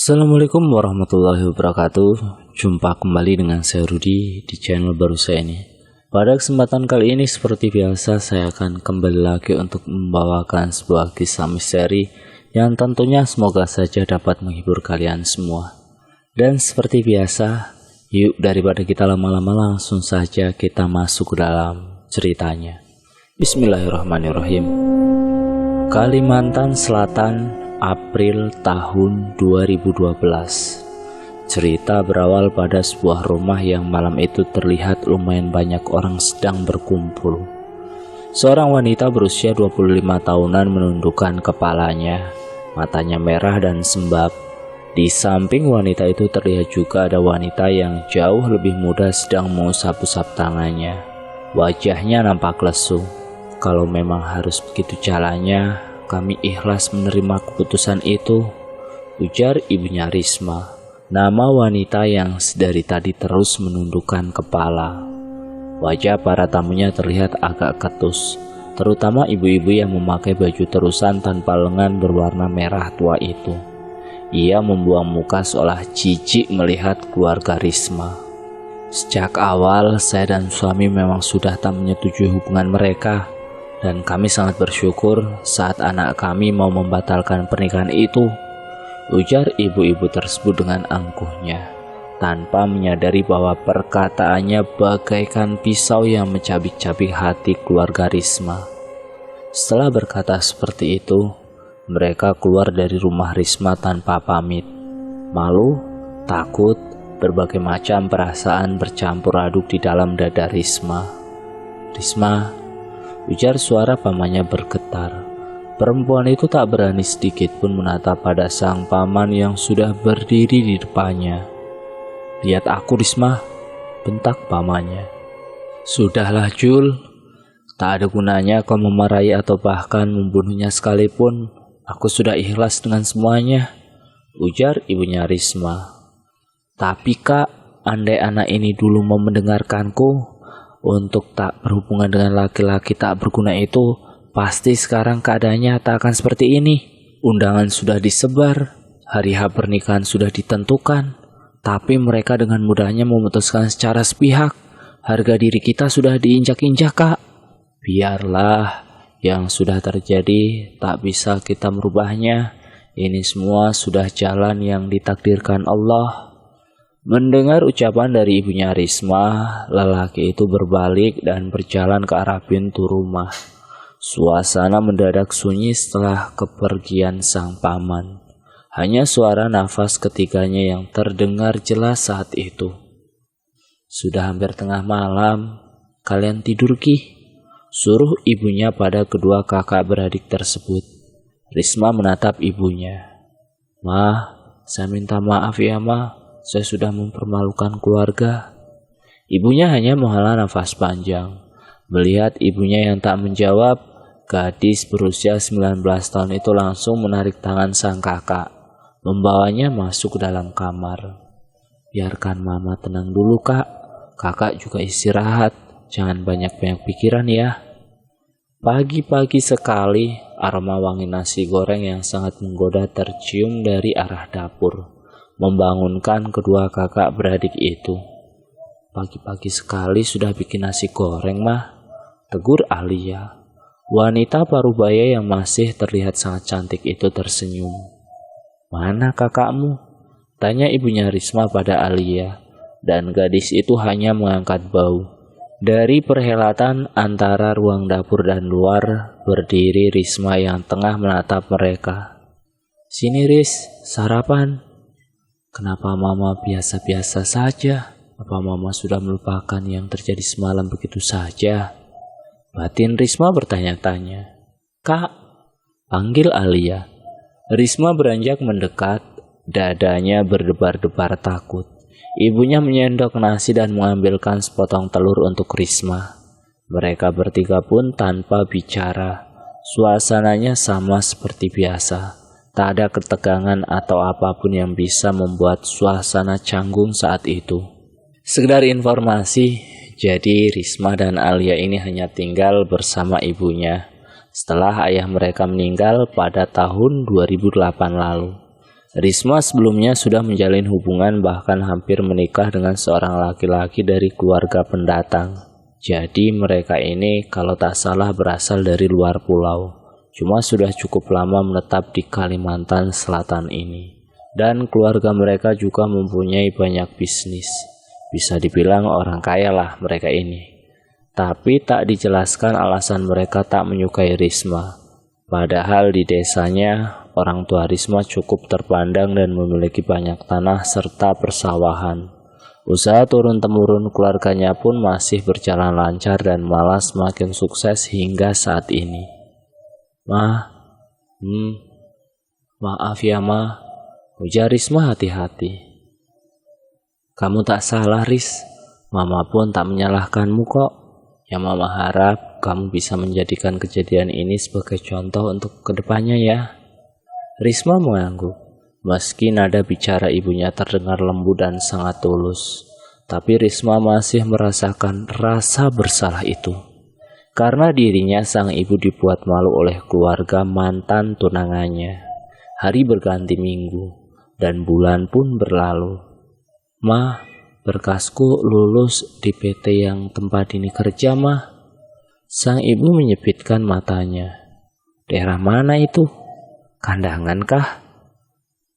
Assalamualaikum warahmatullahi wabarakatuh. Jumpa kembali dengan saya Rudi di channel baru saya ini. Pada kesempatan kali ini seperti biasa saya akan kembali lagi untuk membawakan sebuah kisah misteri yang tentunya semoga saja dapat menghibur kalian semua. Dan seperti biasa, yuk daripada kita lama-lama langsung saja kita masuk ke dalam ceritanya. Bismillahirrahmanirrahim. Kalimantan Selatan, April tahun 2012. Cerita berawal pada sebuah rumah yang malam itu terlihat lumayan banyak orang sedang berkumpul. Seorang wanita berusia 25 tahunan menundukkan kepalanya, matanya merah dan sembab. Di samping wanita itu terlihat juga ada wanita yang jauh lebih muda sedang mengusap-usap tangannya. Wajahnya nampak lesu. Kalau memang harus begitu jalannya, kami ikhlas menerima keputusan itu, ujar ibunya Risma, nama wanita yang sedari tadi terus menundukkan kepala. Wajah para tamunya terlihat agak ketus, terutama ibu-ibu yang memakai baju terusan tanpa lengan berwarna merah tua itu. Ia membuang muka seolah jijik melihat keluarga Risma. Sejak awal saya dan suami memang sudah tak menyetujui hubungan mereka. Dan kami sangat bersyukur saat anak kami mau membatalkan pernikahan itu, ujar ibu-ibu tersebut dengan angkuhnya, tanpa menyadari bahwa perkataannya bagaikan pisau yang mencabik-cabik hati keluarga Risma. Setelah berkata seperti itu, mereka keluar dari rumah Risma tanpa pamit. Malu, takut, berbagai macam perasaan bercampur aduk di dalam dada Risma. Risma, ujar suara pamannya bergetar. Perempuan itu tak berani sedikit pun menatap pada sang paman yang sudah berdiri di depannya. Lihat aku Risma, bentak pamannya. Sudahlah Jul, tak ada gunanya kau memarahi atau bahkan membunuhnya sekalipun. Aku sudah ikhlas dengan semuanya, ujar ibunya Risma. Tapi kak, andai anak ini dulu mau mendengarkanku untuk tak berhubungan dengan laki-laki tak berguna itu, pasti sekarang keadaannya tak akan seperti ini. Undangan sudah disebar, hari H pernikahan sudah ditentukan, tapi mereka dengan mudahnya memutuskan secara sepihak. Harga diri kita sudah diinjak-injak kak. Biarlah, yang sudah terjadi tak bisa kita merubahnya. Ini semua sudah jalan yang ditakdirkan Allah. Mendengar ucapan dari ibunya Risma, lelaki itu berbalik dan berjalan ke arah pintu rumah. Suasana mendadak sunyi setelah kepergian sang paman. Hanya suara nafas ketiganya yang terdengar jelas saat itu. Sudah hampir tengah malam, kalian tidur Ki? Suruh ibunya pada kedua kakak beradik tersebut. Risma menatap ibunya. Ma, saya minta maaf ya ma. Saya sudah mempermalukan keluarga. Ibunya hanya menghela nafas panjang. Melihat ibunya yang tak menjawab, gadis berusia 19 tahun itu langsung menarik tangan sang kakak, membawanya masuk ke dalam kamar. Biarkan mama tenang dulu kak. Kakak juga istirahat. Jangan banyak-banyak pikiran ya. Pagi-pagi sekali, aroma wangi nasi goreng yang sangat menggoda tercium dari arah dapur, membangunkan kedua kakak beradik itu. Pagi-pagi sekali sudah bikin nasi goreng mah, tegur Alia. Wanita parubaya yang masih terlihat sangat cantik itu tersenyum. Mana kakakmu? Tanya ibunya Risma pada Alia, dan gadis itu hanya mengangkat bau. Dari perhelatan antara ruang dapur dan luar, berdiri Risma yang tengah menatap mereka. Sini Ris, sarapan. Kenapa mama biasa-biasa saja? Apa mama sudah melupakan yang terjadi semalam begitu saja? Batin Risma bertanya-tanya. Kak, panggil Alia. Risma beranjak mendekat, dadanya berdebar-debar takut. Ibunya menyendok nasi dan mengambilkan sepotong telur untuk Risma. Mereka bertiga pun tanpa bicara. Suasananya sama seperti biasa. Tak ada ketegangan atau apapun yang bisa membuat suasana canggung saat itu. Sekedar informasi, jadi Risma dan Alia ini hanya tinggal bersama ibunya setelah ayah mereka meninggal pada tahun 2008 lalu. Risma sebelumnya sudah menjalin hubungan bahkan hampir menikah dengan seorang laki-laki dari keluarga pendatang. Jadi mereka ini kalau tak salah berasal dari luar pulau. Cuma sudah cukup lama menetap di Kalimantan Selatan ini. Dan keluarga mereka juga mempunyai banyak bisnis. Bisa dibilang orang kaya lah mereka ini. Tapi tak dijelaskan alasan mereka tak menyukai Risma. Padahal di desanya, orang tua Risma cukup terpandang dan memiliki banyak tanah serta persawahan. Usaha turun-temurun keluarganya pun masih berjalan lancar dan malah semakin sukses hingga saat ini. Maaf ya Ma, ujar Risma hati-hati. Kamu tak salah Ris, Mama pun tak menyalahkanmu kok. Yang Mama harap kamu bisa menjadikan kejadian ini sebagai contoh untuk kedepannya ya. Risma mengangguk, meski nada bicara ibunya terdengar lembut dan sangat tulus. Tapi Risma masih merasakan rasa bersalah itu. Karena dirinya sang ibu dibuat malu oleh keluarga mantan tunangannya. Hari berganti minggu, dan bulan pun berlalu. Ma, berkasku lulus di PT yang tempat ini kerja, Ma. Sang ibu menyipitkan matanya. Daerah mana itu? Kandangan kah?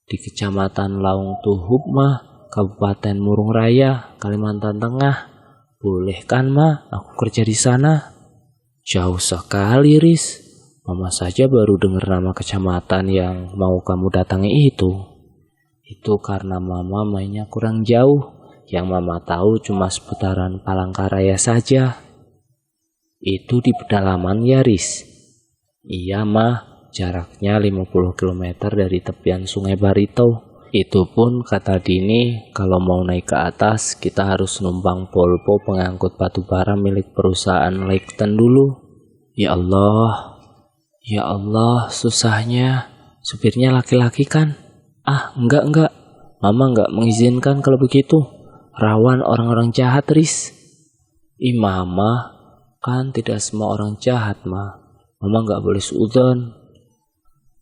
Di Kecamatan Laung Tuhub, Ma, Kabupaten Murung Raya, Kalimantan Tengah. Boleh kan, Ma, aku kerja di sana? Jauh sekali, Riz. Mama saja baru dengar nama kecamatan yang mau kamu datangi itu. Itu karena Mama mainnya kurang jauh. Yang Mama tahu cuma seputaran Palangkaraya saja. Itu di pedalaman ya, Riz? Iya, Ma. Jaraknya 50 km dari tepian Sungai Barito. Itu pun kata Dini, kalau mau naik ke atas, kita harus numpang polpo pengangkut batu bara milik perusahaan Leighton dulu. Ya Allah, susahnya. Supirnya laki-laki kan? Enggak. Mama enggak mengizinkan kalau begitu. Rawan orang-orang jahat, Riz. Mama, kan tidak semua orang jahat, Ma. Mama enggak boleh suudzon.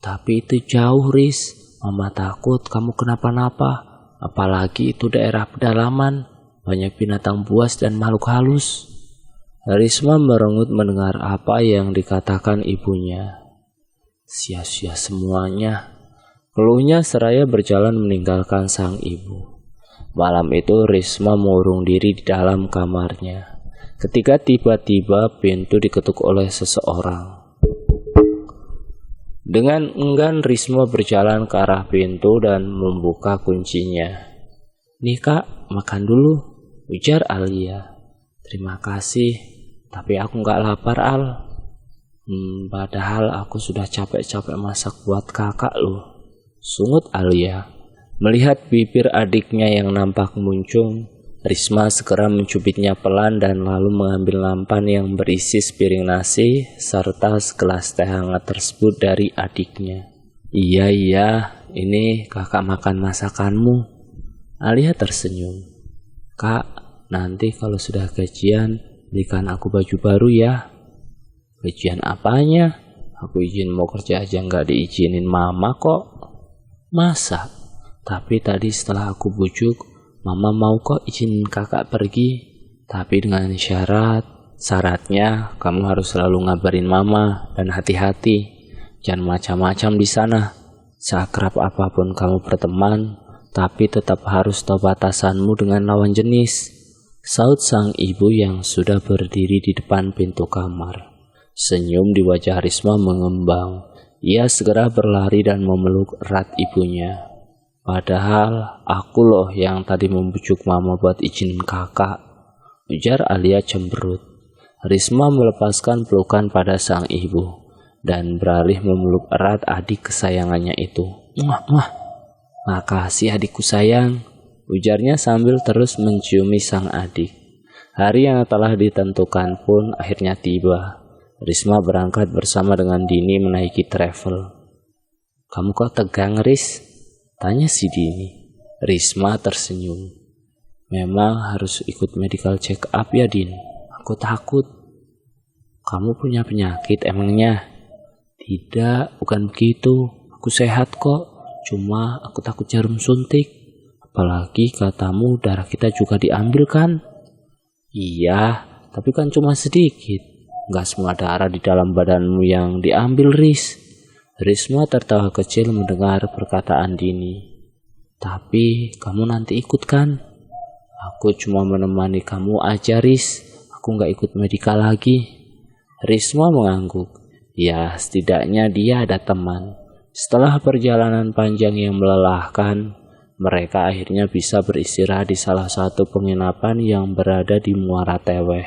Tapi itu jauh, Riz. Mama takut kamu kenapa-napa. Apalagi itu daerah pedalaman. Banyak binatang buas dan makhluk halus. Risma merengut mendengar apa yang dikatakan ibunya. Sia-sia semuanya. Keluhnya seraya berjalan meninggalkan sang ibu. Malam itu Risma mengurung diri di dalam kamarnya. Ketika tiba-tiba pintu diketuk oleh seseorang. Dengan enggan Risma berjalan ke arah pintu dan membuka kuncinya. Nih Kak, makan dulu, ujar Alia. Terima kasih, tapi aku gak lapar Al. Padahal aku sudah capek-capek masak buat kakak loh, sungut Alia. Melihat bibir adiknya yang nampak muncung, Risma segera mencubitnya pelan dan lalu mengambil nampan yang berisi sepiring nasi serta segelas teh hangat tersebut dari adiknya. Iya, ini kakak makan masakanmu. Alia tersenyum. Kak, nanti kalau sudah gajian, belikan aku baju baru ya. Gajian apanya? Aku izin mau kerja aja nggak diizinin Mama kok. Masa? Tapi tadi setelah aku bujuk, Mama mau kok izinin kakak pergi. Tapi dengan syaratnya kamu harus selalu ngabarin Mama dan hati-hati. Jangan macam-macam di sana. Seakrab apapun kamu berteman, tapi tetap harus tahu batasanmu dengan lawan jenis. Saut sang ibu yang sudah berdiri di depan pintu kamar. Senyum di wajah Risma mengembang. Ia segera berlari dan memeluk erat ibunya. Padahal aku loh yang tadi membujuk Mama buat izinin kakak, ujar Alia cemberut. Risma melepaskan pelukan pada sang ibu dan beralih memeluk erat adik kesayangannya itu. Makasih adikku sayang, ujarnya sambil terus menciumi sang adik. Hari yang telah ditentukan pun akhirnya tiba. Risma berangkat bersama dengan Dini menaiki travel. Kamu kok tegang, Riz? Tanya si Dini. Risma tersenyum. Memang harus ikut medical check up ya, Din? Aku takut. Kamu punya penyakit emangnya? Tidak, bukan begitu. Aku sehat kok. Cuma aku takut jarum suntik. Apalagi katamu darah kita juga diambil kan? Iya, tapi kan cuma sedikit. Gak semua darah di dalam badanmu yang diambil, Riz. Risma tertawa kecil mendengar perkataan Dini. Tapi kamu nanti ikut kan? Aku cuma menemani kamu aja, Riz. Aku gak ikut medika lagi. Risma mengangguk. Ya, setidaknya dia ada teman. Setelah perjalanan panjang yang melelahkan, mereka akhirnya bisa beristirahat di salah satu penginapan yang berada di Muara Teweh.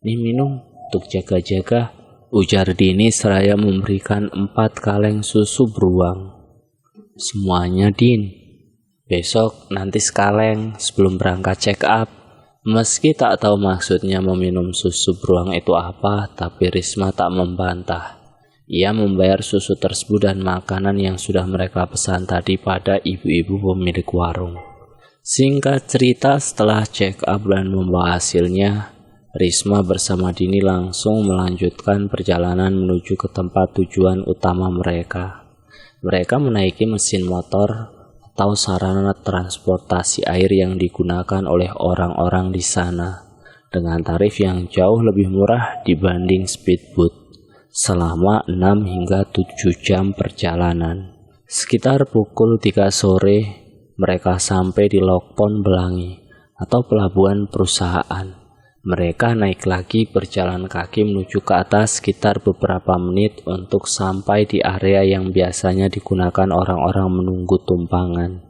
Nih minum untuk jaga-jaga, ujar Dini seraya memberikan 4 kaleng susu beruang. Semuanya, Din. Besok nanti sekaleng sebelum berangkat check up. Meski tak tahu maksudnya meminum susu beruang itu apa, tapi Risma tak membantah. Ia membayar susu tersebut dan makanan yang sudah mereka pesan tadi pada ibu-ibu pemilik warung. Singkat cerita, setelah check up dan membawa hasilnya, Risma bersama Dini langsung melanjutkan perjalanan menuju ke tempat tujuan utama mereka. Mereka menaiki mesin motor atau sarana transportasi air yang digunakan oleh orang-orang di sana dengan tarif yang jauh lebih murah dibanding speedboat selama 6 hingga 7 jam perjalanan. Sekitar pukul 3 sore mereka sampai di Lokpon Belangi atau pelabuhan perusahaan. Mereka naik lagi berjalan kaki menuju ke atas sekitar beberapa menit untuk sampai di area yang biasanya digunakan orang-orang menunggu tumpangan.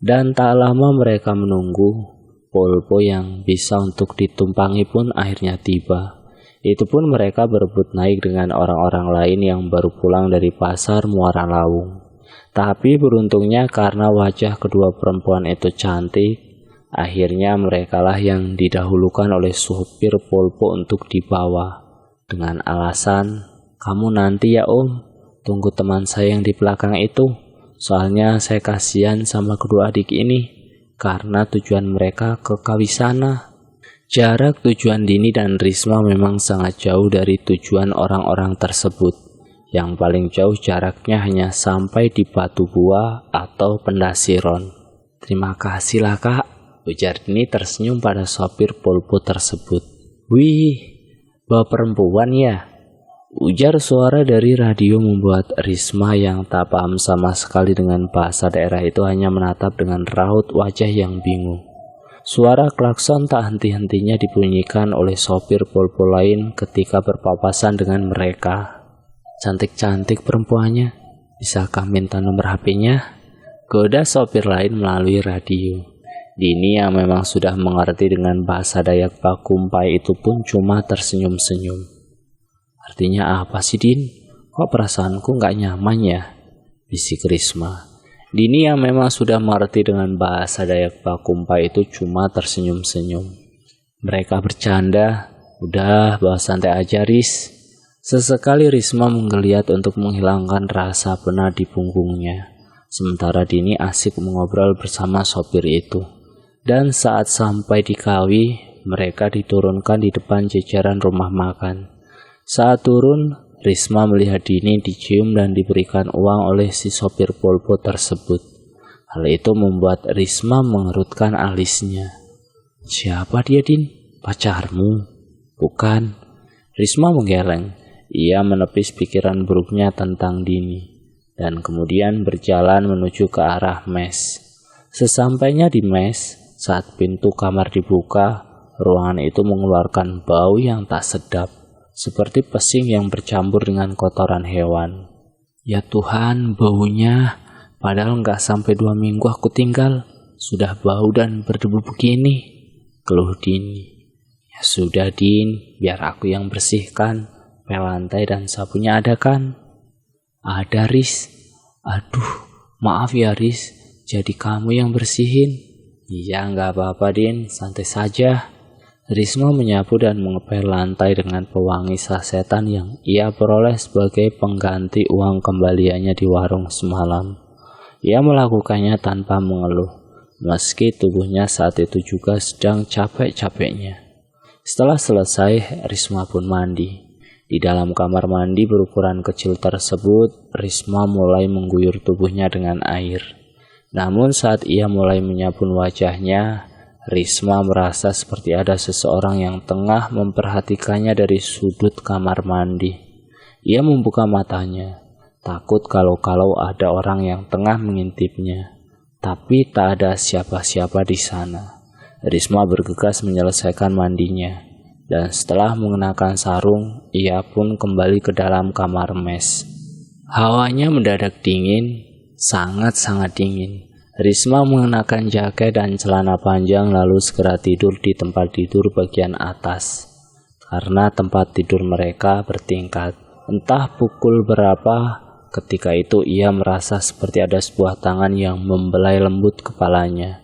Dan tak lama mereka menunggu, Polpo yang bisa untuk ditumpangi pun akhirnya tiba. Itu pun mereka berebut naik dengan orang-orang lain yang baru pulang dari pasar Muara Lawung. Tapi beruntungnya karena wajah kedua perempuan itu cantik, akhirnya merekalah yang didahulukan oleh supir Polpo untuk dibawa. Dengan alasan, kamu nanti ya om, tunggu teman saya yang di belakang itu. Soalnya saya kasihan sama kedua adik ini, karena tujuan mereka ke Kawisana. Jarak tujuan Dini dan Risma memang sangat jauh dari tujuan orang-orang tersebut. Yang paling jauh jaraknya hanya sampai di Batu Buah atau Pendasiron. Terima kasih lah kak, ujar Dini tersenyum pada sopir Polpo tersebut. Wih, bawa perempuan ya? Ujar suara dari radio membuat Risma yang tak paham sama sekali dengan bahasa daerah itu hanya menatap dengan raut wajah yang bingung. Suara klakson tak henti-hentinya dibunyikan oleh sopir Polpo lain ketika berpapasan dengan mereka. Cantik-cantik perempuannya, bisakah minta nomor HP-nya? Goda sopir lain melalui radio. Dini yang memang sudah mengerti dengan bahasa Dayak Pakumpai itu pun cuma tersenyum-senyum. Artinya apa sih Din? Kok perasaanku gak nyaman ya? Bisik Risma. Dini yang memang sudah mengerti dengan bahasa Dayak Pakumpai itu cuma tersenyum-senyum. Mereka bercanda, udah bawa santai aja Riz. Sesekali Risma menggeliat untuk menghilangkan rasa penat di punggungnya. Sementara Dini asik mengobrol bersama sopir itu. Dan saat sampai di Kawi, mereka diturunkan di depan jajaran rumah makan. Saat turun, Risma melihat Dini dicium dan diberikan uang oleh si sopir Polpo tersebut. Hal itu membuat Risma mengerutkan alisnya. Siapa dia Din? Pacarmu? Bukan. Risma menggeleng. Ia menepis pikiran buruknya tentang Dini. Dan kemudian berjalan menuju ke arah mes. Sesampainya di mes, saat pintu kamar dibuka, ruangan itu mengeluarkan bau yang tak sedap. Seperti pesing yang bercampur dengan kotoran hewan. Ya Tuhan, baunya. Padahal gak sampai 2 minggu aku tinggal. Sudah bau dan berdebu begini. Keluh Dini. Ya sudah Din, biar aku yang bersihkan. Pel lantai dan sabunnya ada kan? Ada Riz. Aduh, maaf ya Riz. Jadi kamu yang bersihin. Iya gak apa-apa Din, santai saja. Risma menyapu dan mengepel lantai dengan pewangi sasetan yang ia peroleh sebagai pengganti uang kembaliannya di warung semalam. Ia melakukannya tanpa mengeluh, meski tubuhnya saat itu juga sedang capek-capeknya. Setelah selesai, Risma pun mandi. Di dalam kamar mandi berukuran kecil tersebut, Risma mulai mengguyur tubuhnya dengan air. Namun saat ia mulai menyabun wajahnya, Risma merasa seperti ada seseorang yang tengah memperhatikannya dari sudut kamar mandi. Ia membuka matanya, takut kalau ada orang yang tengah mengintipnya. Tapi tak ada siapa-siapa di sana. Risma bergegas menyelesaikan mandinya. Dan setelah mengenakan sarung, ia pun kembali ke dalam kamar mes. Hawanya mendadak dingin, sangat-sangat dingin. Risma mengenakan jaket dan celana panjang lalu segera tidur di tempat tidur bagian atas. Karena tempat tidur mereka bertingkat. Entah pukul berapa, ketika itu ia merasa seperti ada sebuah tangan yang membelai lembut kepalanya.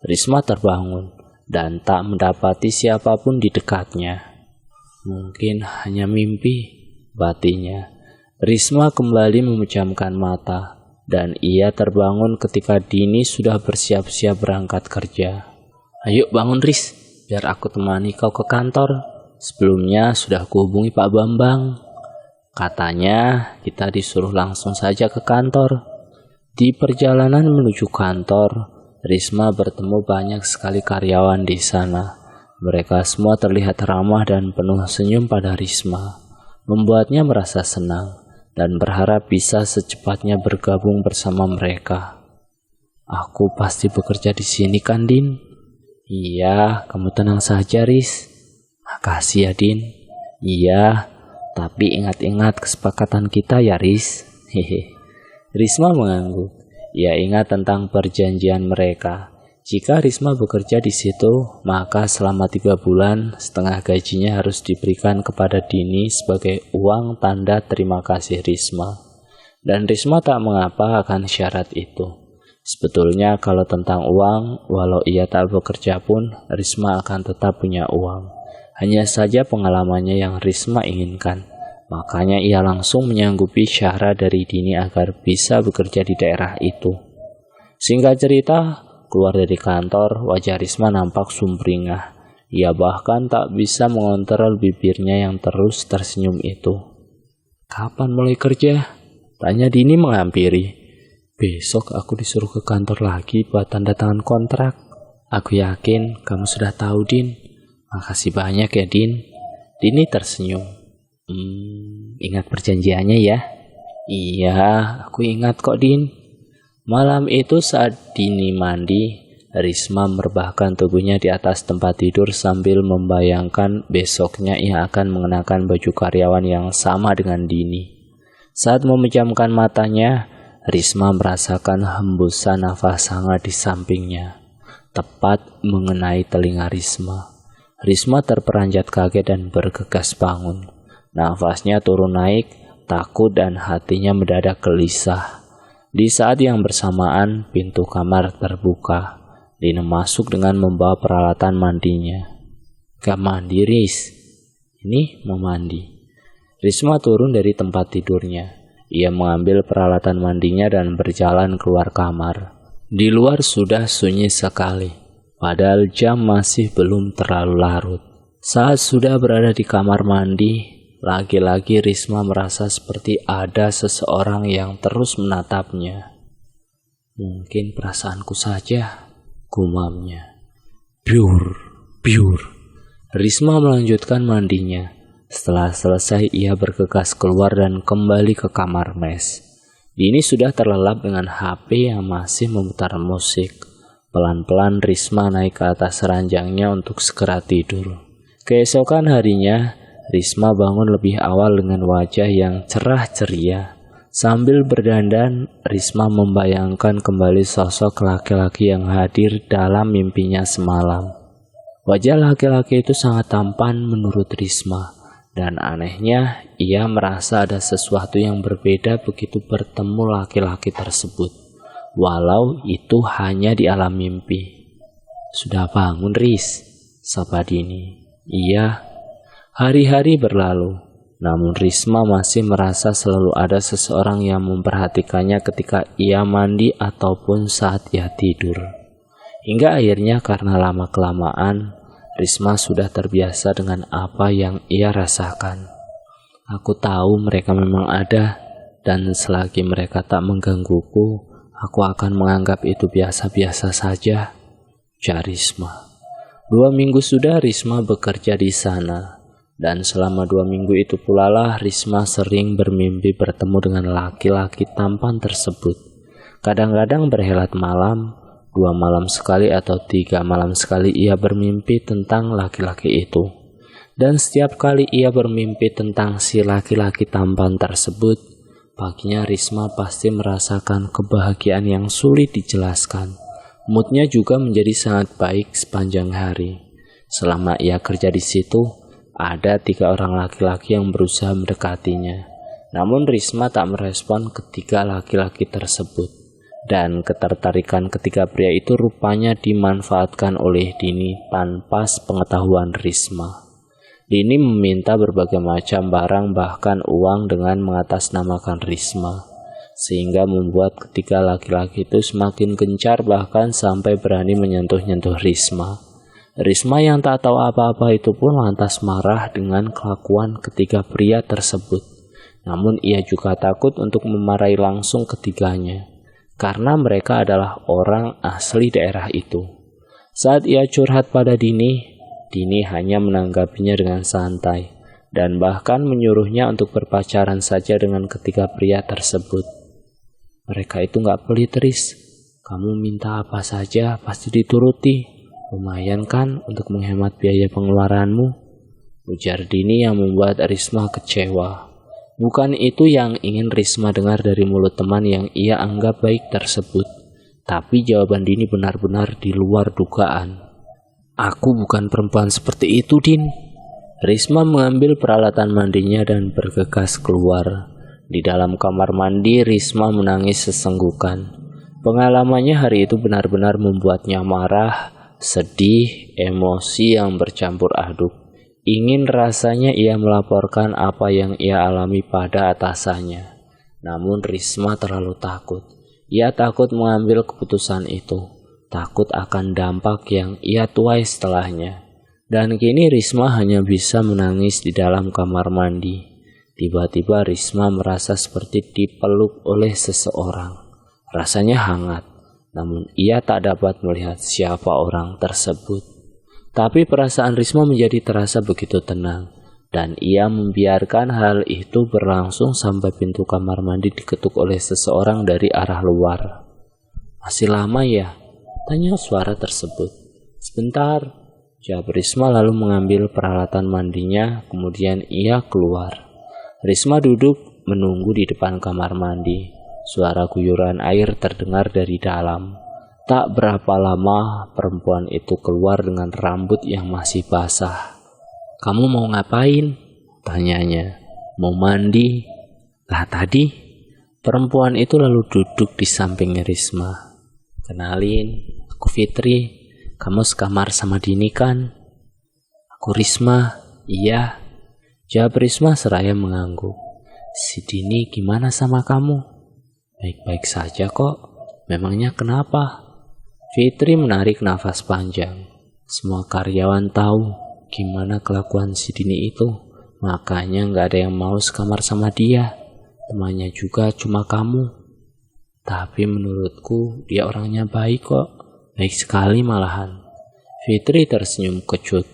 Risma terbangun dan tak mendapati siapapun di dekatnya. Mungkin hanya mimpi, batinnya. Risma kembali memejamkan mata, dan ia terbangun ketika Dini sudah bersiap-siap berangkat kerja. Ayo bangun Ris, biar aku temani kau ke kantor. Sebelumnya sudah kuhubungi Pak Bambang. Katanya kita disuruh langsung saja ke kantor. Di perjalanan menuju kantor, Risma bertemu banyak sekali karyawan di sana. Mereka semua terlihat ramah dan penuh senyum pada Risma, membuatnya merasa senang dan berharap bisa secepatnya bergabung bersama mereka. Aku pasti bekerja di sini kan, Din? Iya, kamu tenang saja, Ris. Makasih ya, Din. Iya, tapi ingat-ingat kesepakatan kita ya, Ris. Hehe. Risma mengangguk. Ia ingat tentang perjanjian mereka. Jika Risma bekerja di situ, maka selama 3 bulan, setengah gajinya harus diberikan kepada Dini sebagai uang tanda terima kasih Risma. Dan Risma tak mengapa akan syarat itu. Sebetulnya kalau tentang uang, walau ia tak bekerja pun, Risma akan tetap punya uang. Hanya saja pengalamannya yang Risma inginkan. Makanya ia langsung menyanggupi syarat dari Dini agar bisa bekerja di daerah itu. Singkat cerita, keluar dari kantor, wajah Risma nampak sumringah. Ia bahkan tak bisa mengontrol bibirnya yang terus tersenyum itu. Kapan mulai kerja? Tanya Dini menghampiri. Besok aku disuruh ke kantor lagi buat tanda tangan kontrak. Aku yakin kamu sudah tahu, Din. Makasih banyak ya, Din. Dini tersenyum. Ingat perjanjiannya ya? Iya, aku ingat kok, Din. Malam itu saat Dini mandi, Risma merebahkan tubuhnya di atas tempat tidur sambil membayangkan besoknya ia akan mengenakan baju karyawan yang sama dengan Dini. Saat memejamkan matanya, Risma merasakan hembusan nafas hangat di sampingnya, tepat mengenai telinga Risma. Risma terperanjat kaget dan bergegas bangun. Nafasnya turun naik, takut dan hatinya mendadak gelisah. Di saat yang bersamaan, pintu kamar terbuka. Dina masuk dengan membawa peralatan mandinya. Gak mandi, Riz. Ini mau mandi. Risma turun dari tempat tidurnya. Ia mengambil peralatan mandinya dan berjalan keluar kamar. Di luar sudah sunyi sekali, padahal jam masih belum terlalu larut. Saat sudah berada di kamar mandi, lagi-lagi Risma merasa seperti ada seseorang yang terus menatapnya. Mungkin perasaanku saja, gumamnya. Biur. Risma melanjutkan mandinya. Setelah selesai ia bergegas keluar dan kembali ke kamar mes. Dini sudah terlelap dengan HP yang masih memutar musik. Pelan-pelan Risma naik ke atas ranjangnya untuk segera tidur. Keesokan harinya, Risma bangun lebih awal dengan wajah yang cerah ceria. Sambil berdandan, Risma membayangkan kembali sosok laki-laki yang hadir dalam mimpinya semalam. Wajah laki-laki itu sangat tampan menurut Risma, dan anehnya ia merasa ada sesuatu yang berbeda begitu bertemu laki-laki tersebut, walau itu hanya di alam mimpi. Sudah bangun, Riz? Sapa Dini. Iya. Hari-hari berlalu, namun Risma masih merasa selalu ada seseorang yang memperhatikannya ketika ia mandi ataupun saat ia tidur. Hingga akhirnya karena lama-kelamaan, Risma sudah terbiasa dengan apa yang ia rasakan. Aku tahu mereka memang ada, dan selagi mereka tak menggangguku, aku akan menganggap itu biasa-biasa saja, ujar Risma. 2 minggu sudah Risma bekerja di sana, dan selama 2 minggu itu pula lah Risma sering bermimpi bertemu dengan laki-laki tampan tersebut. Kadang-kadang berhelat malam, 2 malam sekali atau 3 malam sekali ia bermimpi tentang laki-laki itu. Dan setiap kali ia bermimpi tentang si laki-laki tampan tersebut, paginya Risma pasti merasakan kebahagiaan yang sulit dijelaskan. Moodnya juga menjadi sangat baik sepanjang hari. Selama ia kerja di situ, ada 3 orang laki-laki yang berusaha mendekatinya. Namun Risma tak merespon ketiga laki-laki tersebut. Dan ketertarikan ketiga pria itu rupanya dimanfaatkan oleh Dini tanpa sepengetahuan Risma. Dini meminta berbagai macam barang bahkan uang dengan mengatasnamakan Risma, sehingga membuat ketiga laki-laki itu semakin gencar bahkan sampai berani menyentuh-nyentuh Risma. Risma yang tak tahu apa-apa itu pun lantas marah dengan kelakuan ketiga pria tersebut. Namun ia juga takut untuk memarahi langsung ketiganya, karena mereka adalah orang asli daerah itu. Saat ia curhat pada Dini hanya menanggapinya dengan santai, dan bahkan menyuruhnya untuk berpacaran saja dengan ketiga pria tersebut. Mereka itu gak pelit, Riz. Kamu minta apa saja pasti dituruti. Lumayan kan untuk menghemat biaya pengeluaranmu, ujar Dini yang membuat Risma kecewa. Bukan itu yang ingin Risma dengar dari mulut teman yang ia anggap baik tersebut. Tapi jawaban Dini benar-benar di luar dugaan. Aku bukan perempuan seperti itu, Din. Risma mengambil peralatan mandinya dan bergegas keluar. Di dalam kamar mandi, Risma menangis sesenggukan. Pengalamannya hari itu benar-benar membuatnya marah, sedih, emosi yang bercampur aduk. Ingin rasanya ia melaporkan apa yang ia alami pada atasannya. Namun Risma terlalu takut. Ia takut mengambil keputusan itu. Takut akan dampak yang ia tuai setelahnya. Dan kini Risma hanya bisa menangis di dalam kamar mandi. Tiba-tiba Risma merasa seperti dipeluk oleh seseorang. Rasanya hangat, namun ia tak dapat melihat siapa orang tersebut. Tapi perasaan Risma menjadi terasa begitu tenang, dan ia membiarkan hal itu berlangsung sampai pintu kamar mandi diketuk oleh seseorang dari arah luar. Masih lama ya? Tanya suara tersebut. Sebentar, jawab Risma lalu mengambil peralatan mandinya, kemudian ia keluar. Risma duduk menunggu di depan kamar mandi. Suara guyuran air terdengar dari dalam. Tak berapa lama perempuan itu keluar dengan rambut yang masih basah. Kamu mau ngapain? Tanyanya. Mau mandi. Lah tadi. Perempuan itu lalu duduk di sampingnya Risma. Kenalin, aku Fitri. Kamu sekamar sama Dini kan? Aku Risma. Iya. Jawab Risma seraya mengangguk. Si Dini gimana sama kamu? Baik-baik saja kok. Memangnya kenapa? Fitri menarik nafas panjang. Semua karyawan tahu gimana kelakuan si Dini itu. Makanya gak ada yang mau sekamar sama dia. Temannya juga cuma kamu. Tapi menurutku dia orangnya baik kok. Baik sekali malahan. Fitri tersenyum kecut.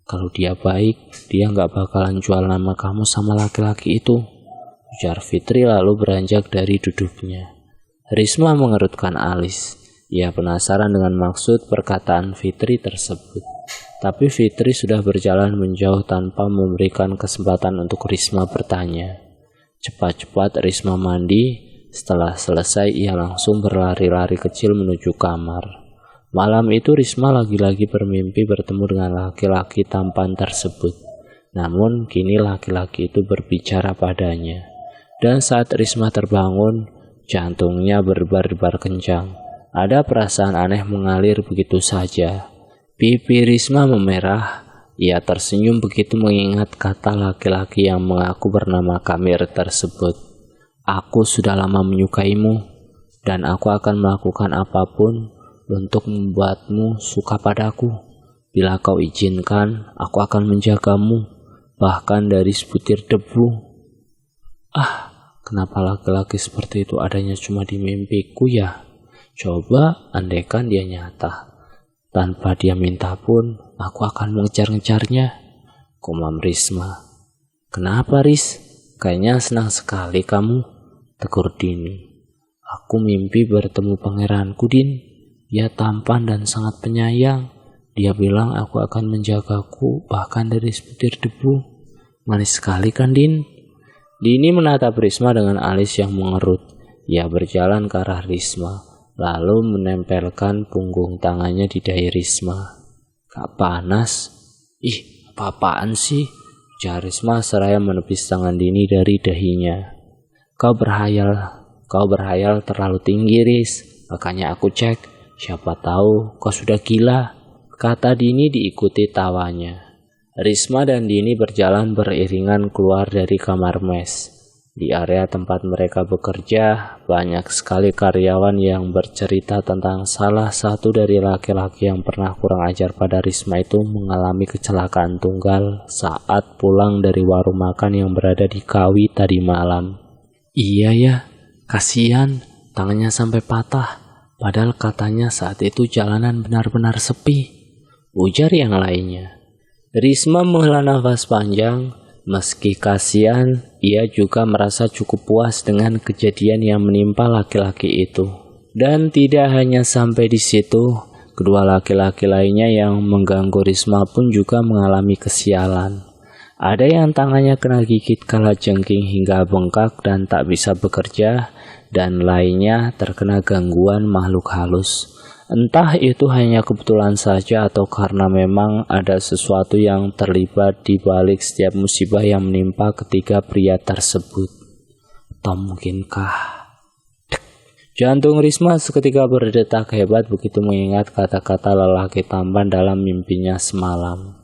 Kalau dia baik, dia gak bakalan jual nama kamu sama laki-laki itu, ujar Fitri lalu beranjak dari duduknya. Risma mengerutkan alis. Ia penasaran dengan maksud perkataan Fitri tersebut. Tapi Fitri sudah berjalan menjauh tanpa memberikan kesempatan untuk Risma bertanya. Cepat-cepat Risma mandi. Setelah selesai ia langsung berlari-lari kecil menuju kamar. Malam itu Risma lagi-lagi bermimpi bertemu dengan laki-laki tampan tersebut. Namun kini laki-laki itu berbicara padanya. Dan saat Risma terbangun, jantungnya berdebar-debar kencang. Ada perasaan aneh mengalir begitu saja. Pipi Risma memerah. Ia tersenyum begitu mengingat kata laki-laki yang mengaku bernama Kamir tersebut. Aku sudah lama menyukaimu, dan aku akan melakukan apapun untuk membuatmu suka padaku. Bila kau izinkan, aku akan menjagamu, bahkan dari sebutir debu. Kenapa laki-laki seperti itu adanya cuma di mimpiku ya? Coba andaikan dia nyata. Tanpa dia minta pun, aku akan mengejar-ngejarnya. Komam Risma. Kenapa, Ris? Kayaknya senang sekali kamu, tegur Dini. Aku mimpi bertemu pangeranku, Din. Dia tampan dan sangat penyayang. Dia bilang aku akan menjagaku bahkan dari sebutir debu. Manis sekali kan, Din? Dini menatap Risma dengan alis yang mengerut. Ia berjalan ke arah Risma, lalu menempelkan punggung tangannya di dahi Risma. Gak panas? Apa-apaan sih? Ujar Risma seraya menepis tangan Dini dari dahinya. Kau berhayal terlalu tinggi, Ris. Makanya aku cek. Siapa tahu kau sudah gila, kata Dini diikuti tawanya. Risma dan Dini berjalan beriringan keluar dari kamar mes. Di area tempat mereka bekerja, banyak sekali karyawan yang bercerita tentang salah satu dari laki-laki yang pernah kurang ajar pada Risma itu mengalami kecelakaan tunggal saat pulang dari warung makan yang berada di Kawi tadi malam. Iya ya, kasihan, tangannya sampai patah. Padahal katanya saat itu jalanan benar-benar sepi, ujar yang lainnya. Risma menghela nafas panjang. Meski kasihan, ia juga merasa cukup puas dengan kejadian yang menimpa laki-laki itu. Dan tidak hanya sampai di situ, kedua laki-laki lainnya yang mengganggu Risma pun juga mengalami kesialan. Ada yang tangannya kena gigit kalajengking hingga bengkak dan tak bisa bekerja, dan lainnya terkena gangguan makhluk halus. Entah itu hanya kebetulan saja atau karena memang ada sesuatu yang terlibat di balik setiap musibah yang menimpa ketiga pria tersebut. Atau mungkinkah? Jantung Risma seketika berdetak hebat begitu mengingat kata-kata lelaki tampan dalam mimpinya semalam.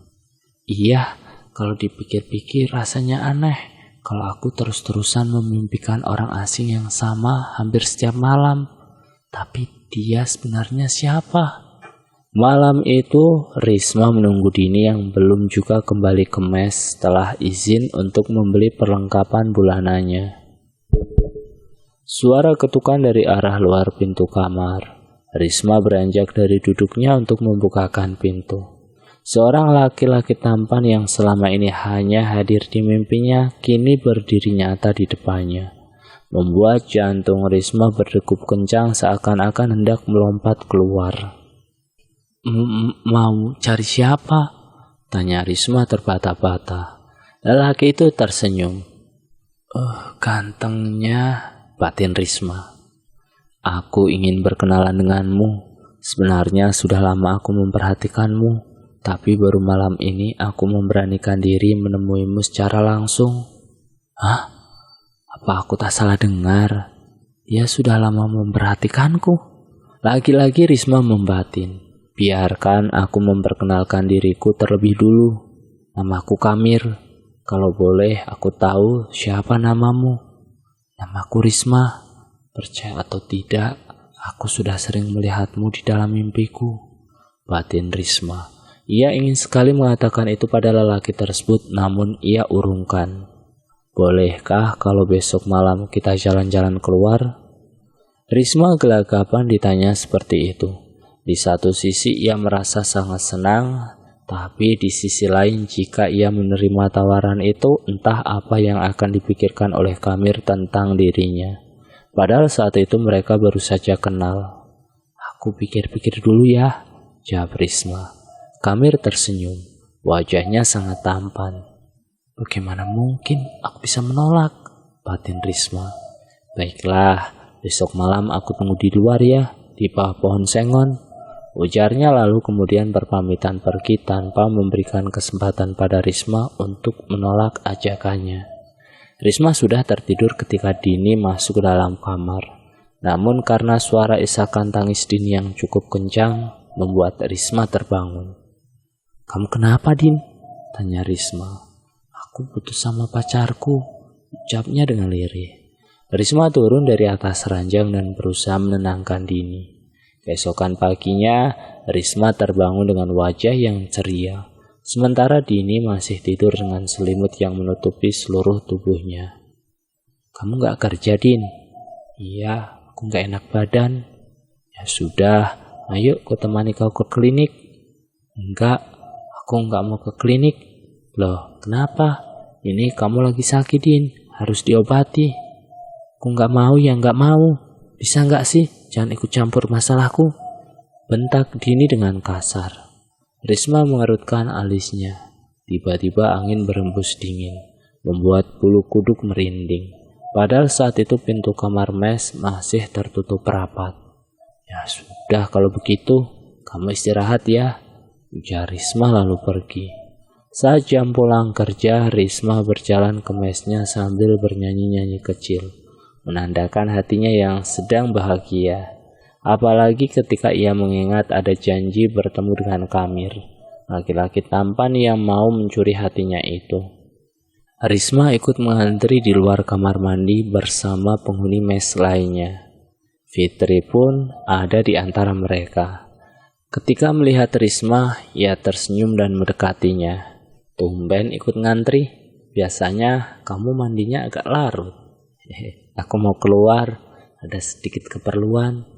Iya, kalau dipikir-pikir rasanya aneh kalau aku terus-terusan memimpikan orang asing yang sama hampir setiap malam. Tapi dia sebenarnya siapa? Malam itu, Risma menunggu Dini yang belum juga kembali ke mes setelah izin untuk membeli perlengkapan bulanannya. Suara ketukan dari arah luar pintu kamar. Risma beranjak dari duduknya untuk membukakan pintu. Seorang laki-laki tampan yang selama ini hanya hadir di mimpinya, kini berdiri nyata di depannya, membuat jantung Risma berdegup kencang seakan-akan hendak melompat keluar. Mau cari siapa? Tanya Risma terbata-bata. Lelaki itu tersenyum. Gantengnya, batin Risma. Aku ingin berkenalan denganmu. Sebenarnya sudah lama aku memperhatikanmu, tapi baru malam ini aku memberanikan diri menemuimu secara langsung. Hah? Apa aku tak salah dengar? Dia sudah lama memperhatikanku. Lagi-lagi Risma membatin. Biarkan aku memperkenalkan diriku terlebih dulu. Namaku Kamir. Kalau boleh aku tahu siapa namamu? Namaku Risma. Percaya atau tidak, aku sudah sering melihatmu di dalam mimpiku, batin Risma. Ia ingin sekali mengatakan itu pada lelaki tersebut, namun ia urungkan. Bolehkah kalau besok malam kita jalan-jalan keluar? Risma gelagapan ditanya seperti itu. Di satu sisi ia merasa sangat senang, tapi di sisi lain jika ia menerima tawaran itu, entah apa yang akan dipikirkan oleh Kamir tentang dirinya. Padahal saat itu mereka baru saja kenal. Aku pikir-pikir dulu ya, jawab Risma. Kamir tersenyum, wajahnya sangat tampan. Bagaimana mungkin aku bisa menolak, batin Risma. Baiklah, besok malam aku tunggu di luar ya, di bawah pohon sengon, ujarnya lalu kemudian berpamitan pergi tanpa memberikan kesempatan pada Risma untuk menolak ajakannya. Risma sudah tertidur ketika Dini masuk ke dalam kamar. Namun karena suara isakan tangis Dini yang cukup kencang membuat Risma terbangun. Kamu kenapa, Din? Tanya Risma. Aku putus sama pacarku, ucapnya dengan lirih. Risma turun dari atas ranjang dan berusaha menenangkan Dini. Keesokan paginya, Risma terbangun dengan wajah yang ceria. Sementara Dini masih tidur dengan selimut yang menutupi seluruh tubuhnya. Kamu gak kerja, Din? Iya, aku gak enak badan. Ya sudah, ayo ku temani kau ke klinik. Enggak, aku gak mau ke klinik. Loh, kenapa? Ini kamu lagi sakit, Din, harus diobati. Aku gak mau ya gak mau. Bisa gak sih, jangan ikut campur masalahku. Bentak Dini dengan kasar. Risma mengerutkan alisnya. Tiba-tiba angin berembus dingin, membuat bulu kuduk merinding. Padahal saat itu pintu kamar mes masih tertutup rapat. Ya sudah kalau begitu, kamu istirahat ya, ujar Risma lalu pergi. Saat jam pulang kerja, Risma berjalan ke mesnya sambil bernyanyi-nyanyi kecil, menandakan hatinya yang sedang bahagia. Apalagi ketika ia mengingat ada janji bertemu dengan Kamir, laki-laki tampan yang mau mencuri hatinya itu. Risma ikut mengantri di luar kamar mandi bersama penghuni mes lainnya. Fitri pun ada di antara mereka. Ketika melihat Risma, ia tersenyum dan mendekatinya. Tumben ikut ngantri, biasanya kamu mandinya agak larut. Aku mau keluar, ada sedikit keperluan.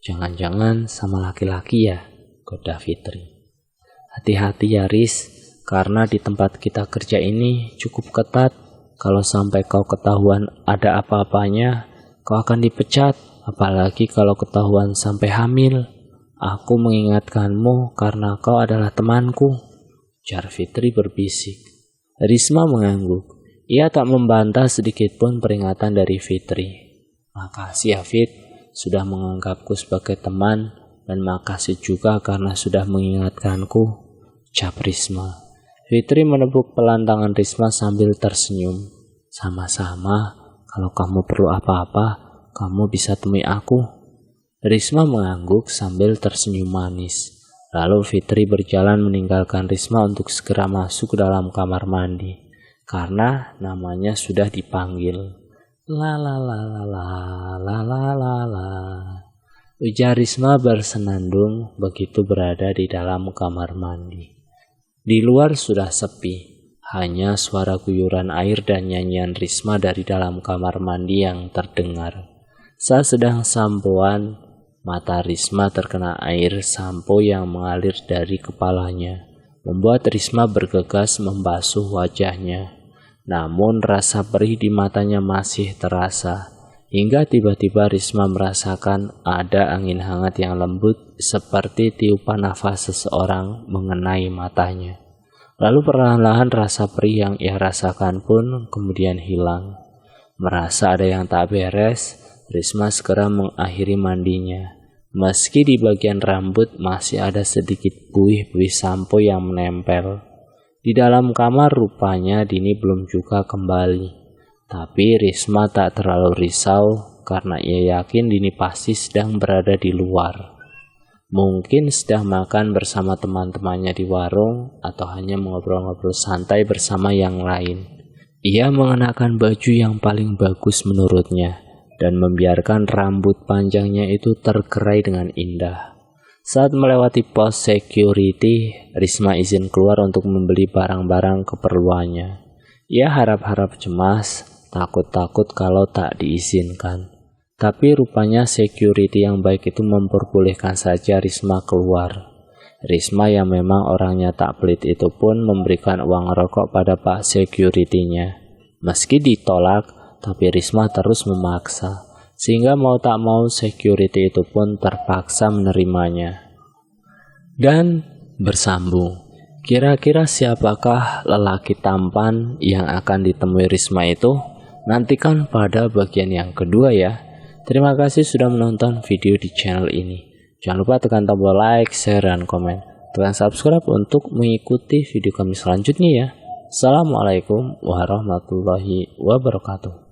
Jangan-jangan sama laki-laki ya, goda Fitri. Hati-hati ya Riz, karena di tempat kita kerja ini cukup ketat. Kalau sampai kau ketahuan ada apa-apanya, kau akan dipecat. Apalagi kalau ketahuan sampai hamil. Aku mengingatkanmu karena kau adalah temanku, ujar Fitri berbisik. Risma mengangguk. Ia tak membantah sedikit pun peringatan dari Fitri. Makasih ya Fit, sudah menganggapku sebagai teman, dan makasih juga karena sudah mengingatkanku, ucap Risma. Fitri menepuk pelan tangan Risma sambil tersenyum. Sama-sama, kalau kamu perlu apa-apa, kamu bisa temui aku. Risma mengangguk sambil tersenyum manis. Lalu Fitri berjalan meninggalkan Risma untuk segera masuk ke dalam kamar mandi, karena namanya sudah dipanggil. La la la la la la la la la, ujar Risma bersenandung begitu berada di dalam kamar mandi. Di luar sudah sepi, hanya suara guyuran air dan nyanyian Risma dari dalam kamar mandi yang terdengar. Saat sedang sampoan, mata Risma terkena air sampo yang mengalir dari kepalanya, membuat Risma bergegas membasuh wajahnya. Namun rasa perih di matanya masih terasa, hingga tiba-tiba Risma merasakan ada angin hangat yang lembut seperti tiupan nafas seseorang mengenai matanya. Lalu perlahan-lahan rasa perih yang ia rasakan pun kemudian hilang. Merasa ada yang tak beres, Risma segera mengakhiri mandinya. Meski di bagian rambut masih ada sedikit buih-buih sampo yang menempel. Di dalam kamar rupanya Dini belum juga kembali. Tapi Risma tak terlalu risau karena ia yakin Dini pasti sedang berada di luar. Mungkin sedang makan bersama teman-temannya di warung atau hanya mengobrol-ngobrol santai bersama yang lain. Ia mengenakan baju yang paling bagus menurutnya dan membiarkan rambut panjangnya itu tergerai dengan indah. Saat melewati pos security, Risma izin keluar untuk membeli barang-barang keperluannya. Ia harap-harap cemas, takut-takut kalau tak diizinkan. Tapi rupanya security yang baik itu memperbolehkan saja Risma keluar. Risma yang memang orangnya tak pelit itu pun memberikan uang rokok pada Pak security-nya. Meski ditolak, tapi Risma terus memaksa. Sehingga mau tak mau security itu pun terpaksa menerimanya. Dan bersambung. Kira-kira siapakah lelaki tampan yang akan ditemui Risma itu? Nantikan pada bagian yang kedua ya. Terima kasih sudah menonton video di channel ini. Jangan lupa tekan tombol like, share, dan komen. Tekan subscribe untuk mengikuti video kami selanjutnya ya. Assalamualaikum warahmatullahi wabarakatuh.